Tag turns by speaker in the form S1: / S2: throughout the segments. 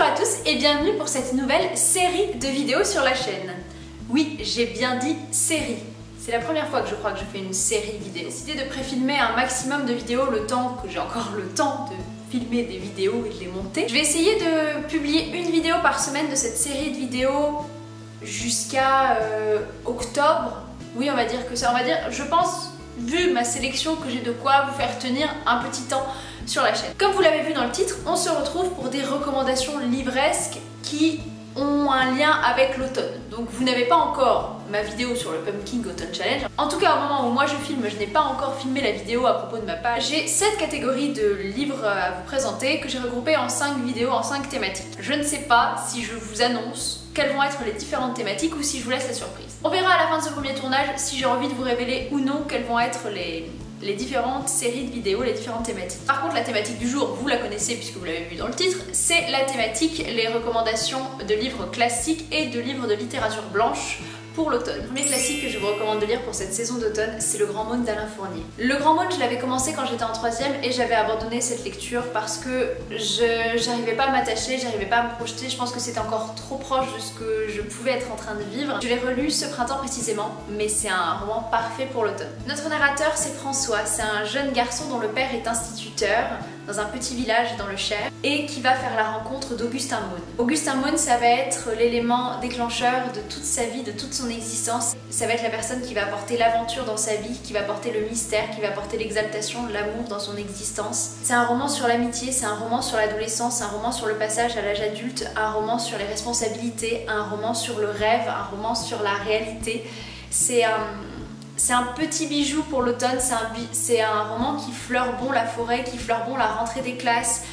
S1: Bonjour à tous et bienvenue pour cette nouvelle série de vidéos sur la chaîne. Oui, j'ai bien dit série. C'est la première fois que je crois que je fais une série vidéo. J'ai décidé de préfilmer un maximum de vidéos le temps que j'ai encore le temps de filmer des vidéos et de les monter. Je vais essayer de publier une vidéo par semaine de cette série de vidéos jusqu'à octobre. Oui, on va dire que ça, on va dire, je pense, vu ma sélection, que j'ai de quoi vous faire tenir un petit temps sur la chaîne. Comme vous l'avez vu dans le titre, on se retrouve pour des recommandations livresques qui ont un lien avec l'automne. Donc vous n'avez pas encore ma vidéo sur le Pumpkin Autumn Challenge. En tout cas, au moment où moi je filme, je n'ai pas encore filmé la vidéo à propos de ma page. J'ai 7 catégories de livres à vous présenter que j'ai regroupées en 5 vidéos, en 5 thématiques. Je ne sais pas si je vous annonce quelles vont être les différentes thématiques ou si je vous laisse la surprise. On verra à la fin de ce premier tournage si j'ai envie de vous révéler ou non quelles vont être les différentes séries de vidéos, les différentes thématiques. Par contre, la thématique du jour, vous la connaissez puisque vous l'avez vu dans le titre, c'est la thématique, les recommandations de livres classiques et de livres de littérature blanche pour l'automne. Le premier classique que je vous recommande de lire pour cette saison d'automne, c'est Le Grand Maune d'Alain Fournier. Le Grand Maune, je l'avais commencé quand j'étais en 3e et j'avais abandonné cette lecture parce que j'arrivais pas à m'attacher, j'arrivais pas à me projeter, je pense que c'était encore trop proche de ce que je pouvais être en train de vivre. Je l'ai relu ce printemps précisément, mais c'est un roman parfait pour l'automne. Notre narrateur, c'est François, c'est un jeune garçon dont le père est instituteur dans un petit village dans le Cher et qui va faire la rencontre d'Augustin Maune. Augustin Maune, ça va être l'élément déclencheur de toute sa vie, de toute son existence. Ça va être la personne qui va apporter l'aventure dans sa vie, qui va apporter le mystère, qui va apporter l'exaltation, l'amour dans son existence. C'est un roman sur l'amitié, c'est un roman sur l'adolescence, un roman sur le passage à l'âge adulte, un roman sur les responsabilités, un roman sur le rêve, un roman sur la réalité. C'est un petit bijou pour l'automne, c'est un roman qui fleure bon la forêt, qui fleure bon la rentrée des classes.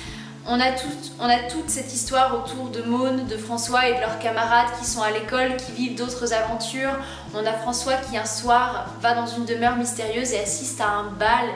S1: On a toute cette histoire autour de Maune, de François et de leurs camarades qui sont à l'école, qui vivent d'autres aventures. On a François qui un soir va dans une demeure mystérieuse et assiste à un bal.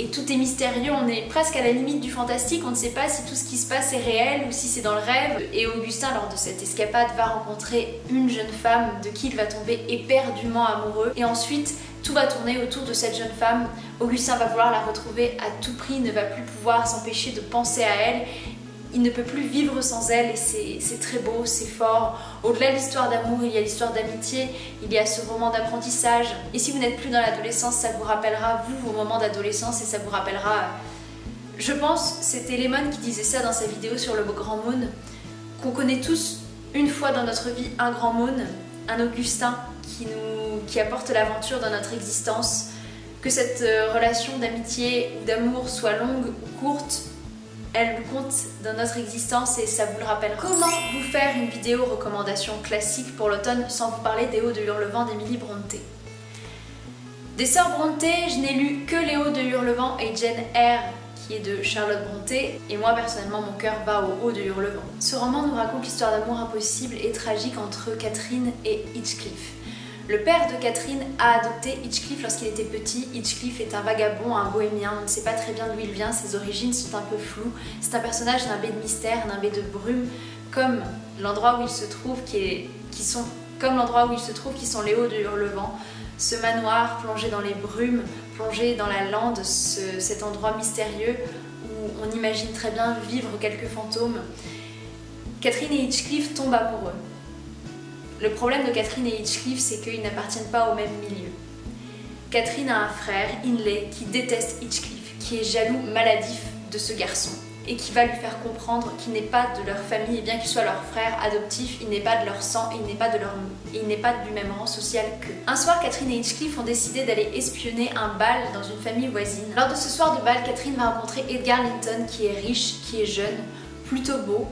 S1: Et tout est mystérieux, on est presque à la limite du fantastique, on ne sait pas si tout ce qui se passe est réel ou si c'est dans le rêve. Et Augustin, lors de cette escapade, va rencontrer une jeune femme de qui il va tomber éperdument amoureux. Et ensuite, tout va tourner autour de cette jeune femme. Augustin va vouloir la retrouver à tout prix, il ne va plus pouvoir s'empêcher de penser à elle. Il ne peut plus vivre sans elle et c'est très beau, c'est fort. Au-delà de l'histoire d'amour, il y a l'histoire d'amitié, il y a ce roman d'apprentissage. Et si vous n'êtes plus dans l'adolescence, ça vous rappellera, vous, vos moments d'adolescence et ça vous rappellera... Je pense, c'était Lemon qui disait ça dans sa vidéo sur le Grand Maune, qu'on connaît tous une fois dans notre vie un Grand Maune, un Augustin qui apporte l'aventure dans notre existence. Que cette relation d'amitié ou d'amour soit longue ou courte, elle compte dans notre existence et ça vous le rappelle. Comment vous faire une vidéo recommandation classique pour l'automne sans vous parler des Hauts de Hurlevent d'Emily Brontë? Des Sœurs Brontë, je n'ai lu que Les Hauts de Hurlevent et Jane Eyre qui est de Charlotte Brontë et moi personnellement mon cœur va aux Hauts de Hurlevent. Ce roman nous raconte l'histoire d'amour impossible et tragique entre Catherine et Heathcliff. Le père de Catherine a adopté Heathcliff lorsqu'il était petit. Heathcliff est un vagabond, un bohémien, on ne sait pas très bien d'où il vient, ses origines sont un peu floues. C'est un personnage d'un de mystère, d'un de brume, comme l'endroit où il se trouve qui sont les Hauts de Hurlevent. Ce manoir plongé dans les brumes, plongé dans la lande, cet endroit mystérieux où on imagine très bien vivre quelques fantômes. Catherine et Heathcliff tombent amoureux. Le problème de Catherine et Heathcliff, c'est qu'ils n'appartiennent pas au même milieu. Catherine a un frère, Hindley, qui déteste Heathcliff, qui est jaloux, maladif de ce garçon, et qui va lui faire comprendre qu'il n'est pas de leur famille, et bien qu'il soit leur frère adoptif, il n'est pas de leur sang, et il n'est pas du même rang social qu'eux. Un soir, Catherine et Heathcliff ont décidé d'aller espionner un bal dans une famille voisine. Lors de ce soir de bal, Catherine va rencontrer Edgar Linton, qui est riche, qui est jeune, plutôt beau,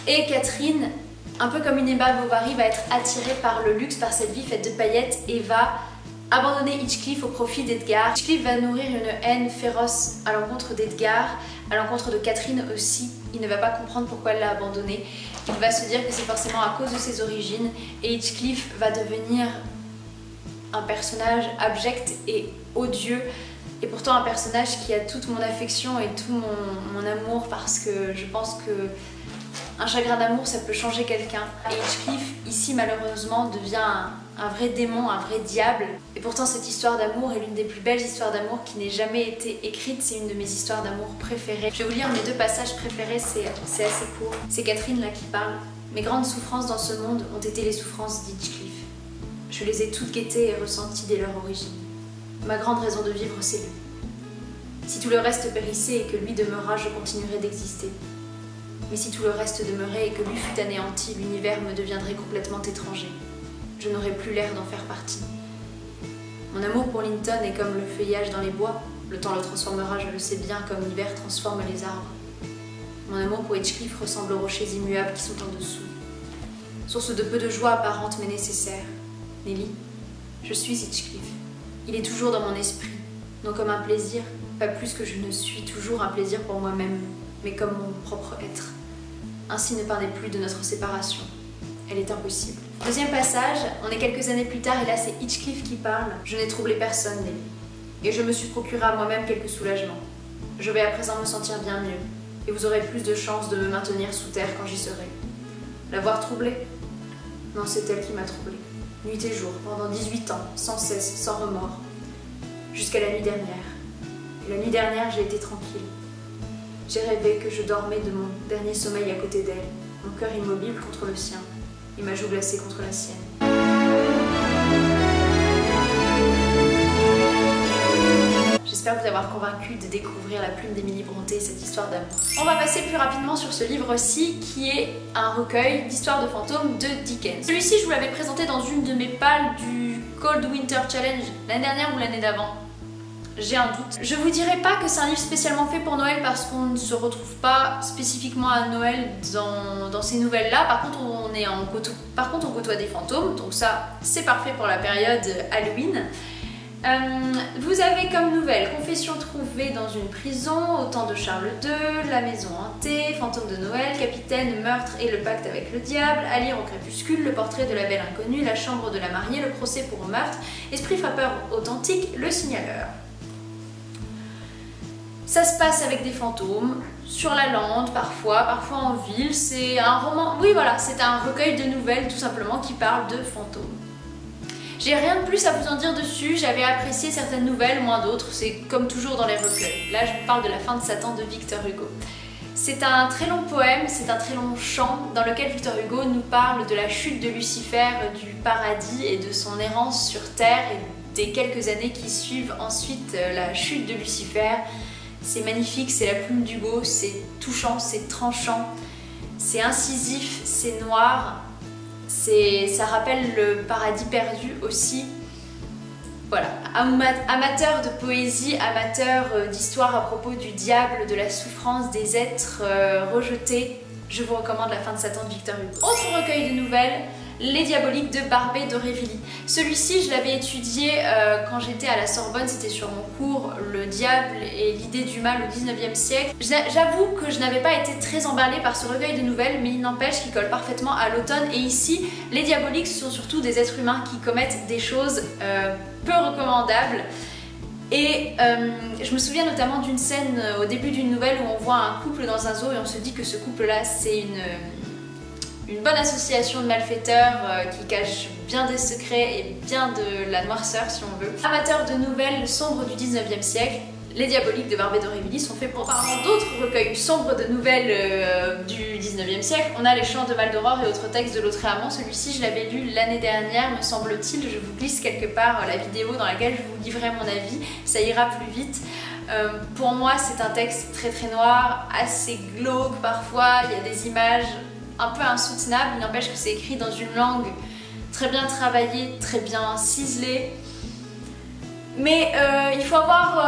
S1: et Catherine, un peu comme une Emma Bovary, va être attirée par le luxe, par cette vie faite de paillettes et va abandonner Heathcliff au profit d'Edgar. Heathcliff va nourrir une haine féroce à l'encontre d'Edgar, à l'encontre de Catherine aussi. Il ne va pas comprendre pourquoi elle l'a abandonné. Il va se dire que c'est forcément à cause de ses origines et Heathcliff va devenir un personnage abject et odieux et pourtant un personnage qui a toute mon affection et tout mon amour parce que je pense que un chagrin d'amour, ça peut changer quelqu'un. Et Heathcliff, ici, malheureusement, devient un vrai démon, un vrai diable. Et pourtant cette histoire d'amour est l'une des plus belles histoires d'amour qui n'ait jamais été écrite, c'est une de mes histoires d'amour préférées. Je vais vous lire mes 2 passages préférés, c'est assez court. C'est Catherine là qui parle. Mes grandes souffrances dans ce monde ont été les souffrances d'Hitchcliff. Je les ai toutes guettées et ressenties dès leur origine. Ma grande raison de vivre, c'est lui. Si tout le reste périssait et que lui demeura, je continuerais d'exister. Mais si tout le reste demeurait et que lui fut anéanti, l'univers me deviendrait complètement étranger. Je n'aurais plus l'air d'en faire partie. Mon amour pour Linton est comme le feuillage dans les bois. Le temps le transformera, je le sais bien, comme l'hiver transforme les arbres. Mon amour pour Hitchcliff ressemble aux rochers immuables qui sont en dessous. Source de peu de joie apparente mais nécessaire. Nelly, je suis Hitchcliff. Il est toujours dans mon esprit, non comme un plaisir, pas plus que je ne suis toujours un plaisir pour moi-même, mais comme mon propre être. Ainsi ne parlez plus de notre séparation. Elle est impossible. Deuxième passage, on est quelques années plus tard et là c'est Hitchcliff qui parle. Je n'ai troublé personne, Nelly. Et je me suis procuré à moi-même quelques soulagements. Je vais à présent me sentir bien mieux. Et vous aurez plus de chances de me maintenir sous terre quand j'y serai. L'avoir troublée? Non, c'est elle qui m'a troublée. Nuit et jour, pendant 18 ans, sans cesse, sans remords. Jusqu'à la nuit dernière. Et la nuit dernière, j'ai été tranquille. J'ai rêvé que je dormais de mon dernier sommeil à côté d'elle, mon cœur immobile contre le sien, et ma joue glacée contre la sienne. J'espère vous avoir convaincu de découvrir la plume d'Emily Brontë et cette histoire d'amour. On va passer plus rapidement sur ce livre-ci qui est un recueil d'histoires de fantômes de Dickens. Celui-ci, je vous l'avais présenté dans une de mes pales du Cold Winter Challenge l'année dernière ou l'année d'avant. J'ai un doute. Je vous dirais pas que c'est un livre spécialement fait pour Noël parce qu'on ne se retrouve pas spécifiquement à Noël dans ces nouvelles-là. Par contre, on côtoie des fantômes, donc ça, c'est parfait pour la période Halloween. Vous avez comme nouvelle Confession trouvée dans une prison, Au temps de Charles II, La maison hantée, Fantôme de Noël, Capitaine, Meurtre et le pacte avec le diable, À lire au crépuscule, Le portrait de la belle inconnue, La chambre de la mariée, Le procès pour meurtre, Esprit frappeur authentique, Le signaleur. Ça se passe avec des fantômes, sur la lande parfois en ville. C'est un roman, oui voilà, c'est un recueil de nouvelles tout simplement qui parle de fantômes. J'ai rien de plus à vous en dire dessus, j'avais apprécié certaines nouvelles, moins d'autres, c'est comme toujours dans les recueils. Là je vous parle de La fin de Satan de Victor Hugo. C'est un très long poème, c'est un très long chant dans lequel Victor Hugo nous parle de la chute de Lucifer du paradis et de son errance sur terre et des quelques années qui suivent ensuite la chute de Lucifer. C'est magnifique, c'est la plume d'Hugo, c'est touchant, c'est tranchant, c'est incisif, c'est noir. Ça rappelle le paradis perdu aussi. Voilà, amateur de poésie, amateur d'histoire à propos du diable, de la souffrance des êtres rejetés, je vous recommande La fin de Satan de Victor Hugo. Autre recueil de nouvelles, Les Diaboliques de Barbey d'Aurevilly. Celui-ci, je l'avais étudié quand j'étais à la Sorbonne, c'était sur mon cours Le diable et l'idée du mal au 19e siècle. J'avoue que je n'avais pas été très emballée par ce recueil de nouvelles, mais il n'empêche qu'il colle parfaitement à l'automne. Et ici, les diaboliques sont surtout des êtres humains qui commettent des choses peu recommandables. Et je me souviens notamment d'une scène au début d'une nouvelle où on voit un couple dans un zoo et on se dit que ce couple-là, c'est une bonne association de malfaiteurs qui cache bien des secrets et bien de la noirceur si on veut. Amateurs de nouvelles sombres du 19e siècle, Les Diaboliques de Barbey d'Aurevilly sont faits pour. Parlant d'autres recueils sombres de nouvelles du 19e siècle, on a Les Chants de Maldoror et autres textes de Lautréamont. Celui-ci, je l'avais lu l'année dernière, me semble-t-il. Je vous glisse quelque part la vidéo dans laquelle je vous livrerai mon avis, ça ira plus vite. Pour moi, c'est un texte très très noir, assez glauque parfois, il y a des images un peu insoutenable, il n'empêche que c'est écrit dans une langue très bien travaillée, très bien ciselée. Mais il faut avoir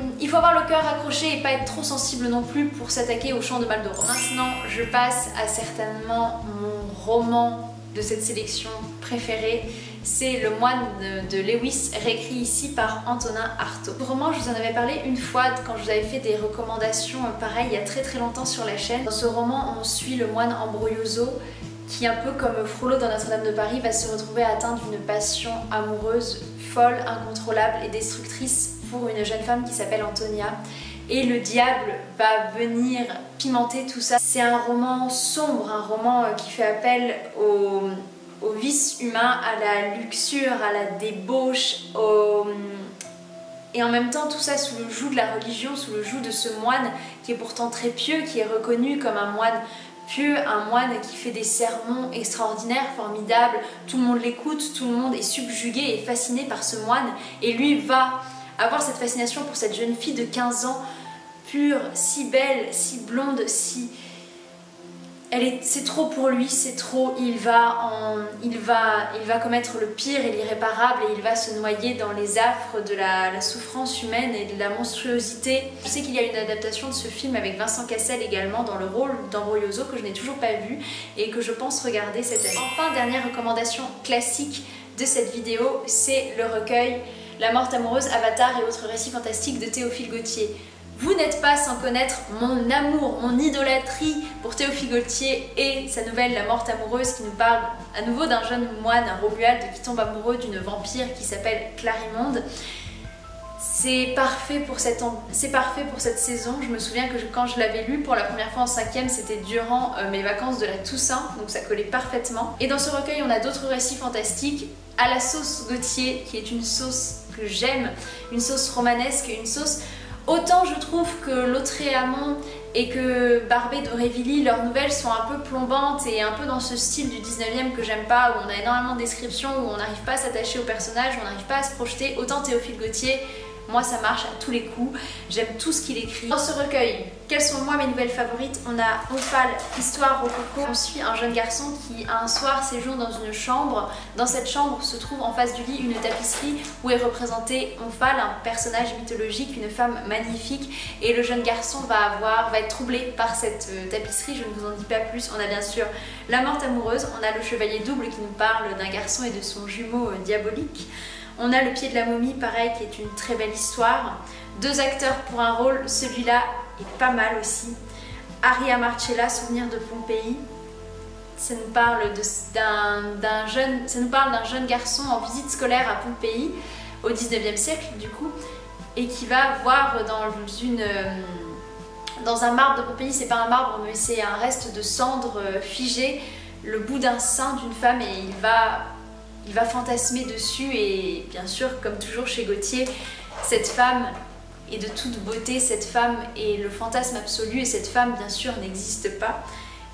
S1: le cœur accroché et pas être trop sensible non plus pour s'attaquer au Chant de Maldoror. Maintenant, je passe à certainement mon roman de cette sélection préférée. C'est Le Moine de Lewis, réécrit ici par Antonin Artaud. Ce roman, je vous en avais parlé une fois quand je vous avais fait des recommandations pareilles il y a très très longtemps sur la chaîne. Dans ce roman, on suit le moine Ambrogioso qui, un peu comme Frollo dans Notre-Dame de Paris, va se retrouver atteint d'une passion amoureuse folle, incontrôlable et destructrice pour une jeune femme qui s'appelle Antonia. Et le diable va venir pimenter tout ça. C'est un roman sombre, un roman qui fait appel au vice humain, à la luxure, à la débauche, et en même temps tout ça sous le joug de la religion, sous le joug de ce moine qui est pourtant très pieux, qui est reconnu comme un moine pieux, un moine qui fait des sermons extraordinaires, formidables, tout le monde l'écoute, tout le monde est subjugué et fasciné par ce moine, et lui va avoir cette fascination pour cette jeune fille de 15 ans, pure, si belle, si blonde, si... c'est trop pour lui, c'est trop, il va commettre le pire et l'irréparable et il va se noyer dans les affres de la souffrance humaine et de la monstruosité. Je sais qu'il y a une adaptation de ce film avec Vincent Cassel également dans le rôle d'Ambrogioso que je n'ai toujours pas vu et que je pense regarder cette année. Enfin, dernière recommandation classique de cette vidéo, c'est le recueil La Morte amoureuse, Avatar et autres récits fantastiques de Théophile Gautier. Vous n'êtes pas sans connaître mon amour, mon idolâtrie pour Théophile Gautier et sa nouvelle La Morte amoureuse qui nous parle à nouveau d'un jeune moine, un Romuald, qui tombe amoureux d'une vampire qui s'appelle Clarimonde. C'est parfait pour cette saison. Je me souviens que quand je l'avais lu pour la première fois en 5e, c'était durant mes vacances de la Toussaint, donc ça collait parfaitement. Et dans ce recueil, on a d'autres récits fantastiques à la sauce Gautier, qui est une sauce que j'aime, une sauce romanesque, une sauce... Autant je trouve que Lautréamont et que Barbey d'Aurevilly, leurs nouvelles sont un peu plombantes et un peu dans ce style du 19e que j'aime pas, où on a énormément de descriptions, où on n'arrive pas à s'attacher au personnage, où on n'arrive pas à se projeter. Autant Théophile Gautier, moi ça marche à tous les coups, j'aime tout ce qu'il écrit. Dans ce recueil, quelles sont moi mes nouvelles favorites? On a Omphale, Histoire rococo. On suit un jeune garçon qui un soir séjourne dans une chambre. Dans cette chambre se trouve en face du lit une tapisserie où est représentée Omphale, un personnage mythologique, une femme magnifique, et le jeune garçon va être troublé par cette tapisserie. Je ne vous en dis pas plus. On a bien sûr La Morte amoureuse, on a le Chevalier double qui nous parle d'un garçon et de son jumeau diabolique. On a Le Pied de la momie, pareil, qui est une très belle histoire. 2 acteurs pour un rôle, celui-là est pas mal aussi. Aria Marcella, Souvenir de Pompéi. Ça nous parle d'un jeune garçon en visite scolaire à Pompéi, au 19e siècle du coup, et qui va voir dans un marbre de Pompéi, c'est pas un marbre mais c'est un reste de cendre figé, le bout d'un sein d'une femme, et il va fantasmer dessus, et bien sûr, comme toujours chez Gautier, cette femme est de toute beauté, cette femme est le fantasme absolu, et cette femme bien sûr n'existe pas.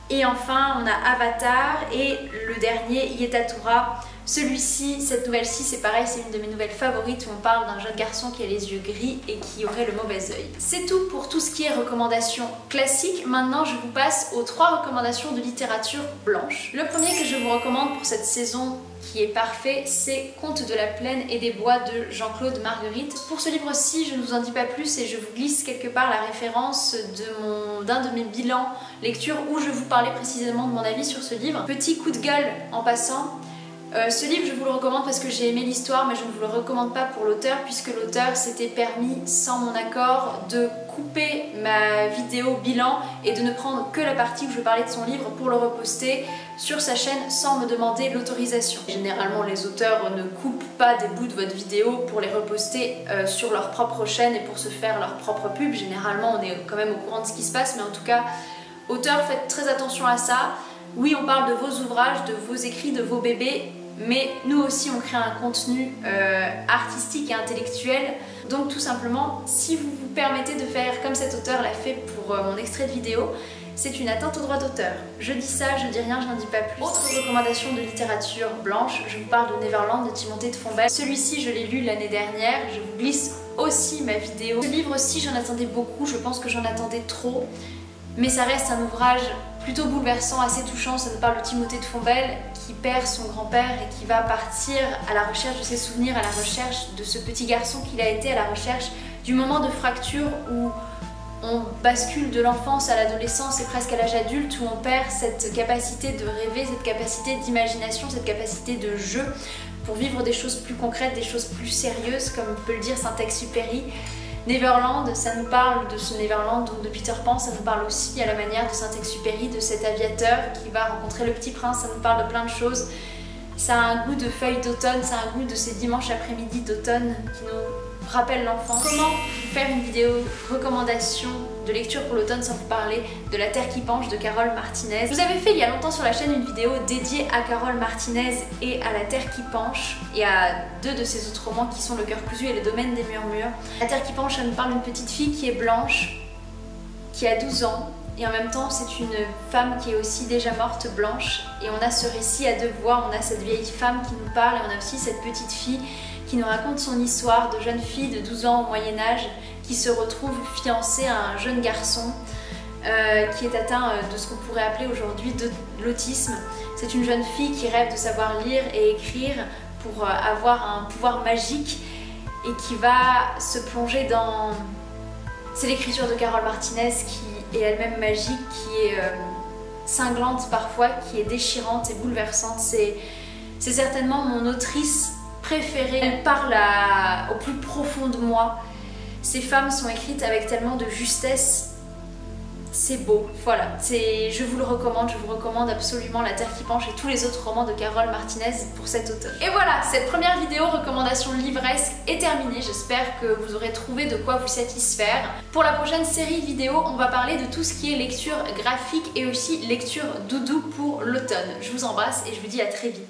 S1: Et enfin on a Avatar et le dernier Yetatura. Celui-ci, cette nouvelle-ci, c'est pareil, c'est une de mes nouvelles favorites où on parle d'un jeune garçon qui a les yeux gris et qui aurait le mauvais œil. C'est tout pour tout ce qui est recommandations classiques. Maintenant, je vous passe aux 3 recommandations de littérature blanche. Le premier que je vous recommande pour cette saison qui est parfait, c'est Contes de la plaine et des bois de Jean-Claude Marguerite. Pour ce livre-ci, je ne vous en dis pas plus et je vous glisse quelque part la référence d'un de mes bilans lecture où je vous parlais précisément de mon avis sur ce livre. Petit coup de gueule en passant. Ce livre, je vous le recommande parce que j'ai aimé l'histoire, mais je ne vous le recommande pas pour l'auteur, puisque l'auteur s'était permis, sans mon accord, de couper ma vidéo bilan et de ne prendre que la partie où je parlais de son livre pour le reposter sur sa chaîne sans me demander l'autorisation. Généralement, les auteurs ne coupent pas des bouts de votre vidéo pour les reposter sur leur propre chaîne et pour se faire leur propre pub. Généralement, on est quand même au courant de ce qui se passe, mais en tout cas, auteurs, faites très attention à ça. Oui, on parle de vos ouvrages, de vos écrits, de vos bébés, mais nous aussi on crée un contenu artistique et intellectuel. Donc tout simplement, si vous vous permettez de faire comme cet auteur l'a fait pour mon extrait de vidéo, c'est une atteinte au droit d'auteur. Je dis ça, je dis rien, je n'en dis pas plus. Autre recommandation de littérature blanche, je vous parle de Neverland de Timothée de Fombelle. Celui-ci, je l'ai lu l'année dernière, je vous glisse aussi ma vidéo. Ce livre-ci, j'en attendais beaucoup, je pense que j'en attendais trop, mais ça reste un ouvrage plutôt bouleversant, assez touchant. Ça nous parle de Timothée de Fombelle qui perd son grand-père et qui va partir à la recherche de ses souvenirs, à la recherche de ce petit garçon qu'il a été, à la recherche du moment de fracture où on bascule de l'enfance à l'adolescence et presque à l'âge adulte, où on perd cette capacité de rêver, cette capacité d'imagination, cette capacité de jeu pour vivre des choses plus concrètes, des choses plus sérieuses, comme peut le dire Saint-Exupéry. Neverland, ça nous parle de ce Neverland, donc de Peter Pan, ça nous parle aussi à la manière de Saint-Exupéry, de cet aviateur qui va rencontrer le petit prince, ça nous parle de plein de choses. Ça a un goût de feuilles d'automne, ça a un goût de ces dimanches après-midi d'automne qui nous rappellent l'enfance. Comment faire une vidéo recommandation de lecture pour l'automne sans vous parler de La Terre qui penche de Carole Martinez. Je vous avais fait il y a longtemps sur la chaîne une vidéo dédiée à Carole Martinez et à La Terre qui penche et à deux de ses autres romans qui sont Le cœur cousu et Le domaine des murmures. La Terre qui penche, ça nous parle d'une petite fille qui est blanche, qui a 12 ans et en même temps c'est une femme qui est aussi déjà morte, blanche, et on a ce récit à deux voix, on a cette vieille femme qui nous parle et on a aussi cette petite fille qui nous raconte son histoire de jeune fille de 12 ans au Moyen-Âge qui se retrouve fiancée à un jeune garçon qui est atteint de ce qu'on pourrait appeler aujourd'hui de l'autisme. C'est une jeune fille qui rêve de savoir lire et écrire pour avoir un pouvoir magique et qui va se plonger dans... C'est l'écriture de Carole Martinez qui est elle-même magique, qui est cinglante parfois, qui est déchirante et bouleversante. C'est certainement mon autrice préférée. Elle parle au plus profond de moi. Ces femmes sont écrites avec tellement de justesse. C'est beau, voilà. Je vous le recommande, je vous recommande absolument La Terre qui penche et tous les autres romans de Carole Martinez pour cet automne. Et voilà, cette première vidéo recommandation livresque est terminée. J'espère que vous aurez trouvé de quoi vous satisfaire. Pour la prochaine série vidéo, on va parler de tout ce qui est lecture graphique et aussi lecture doudou pour l'automne. Je vous embrasse et je vous dis à très vite.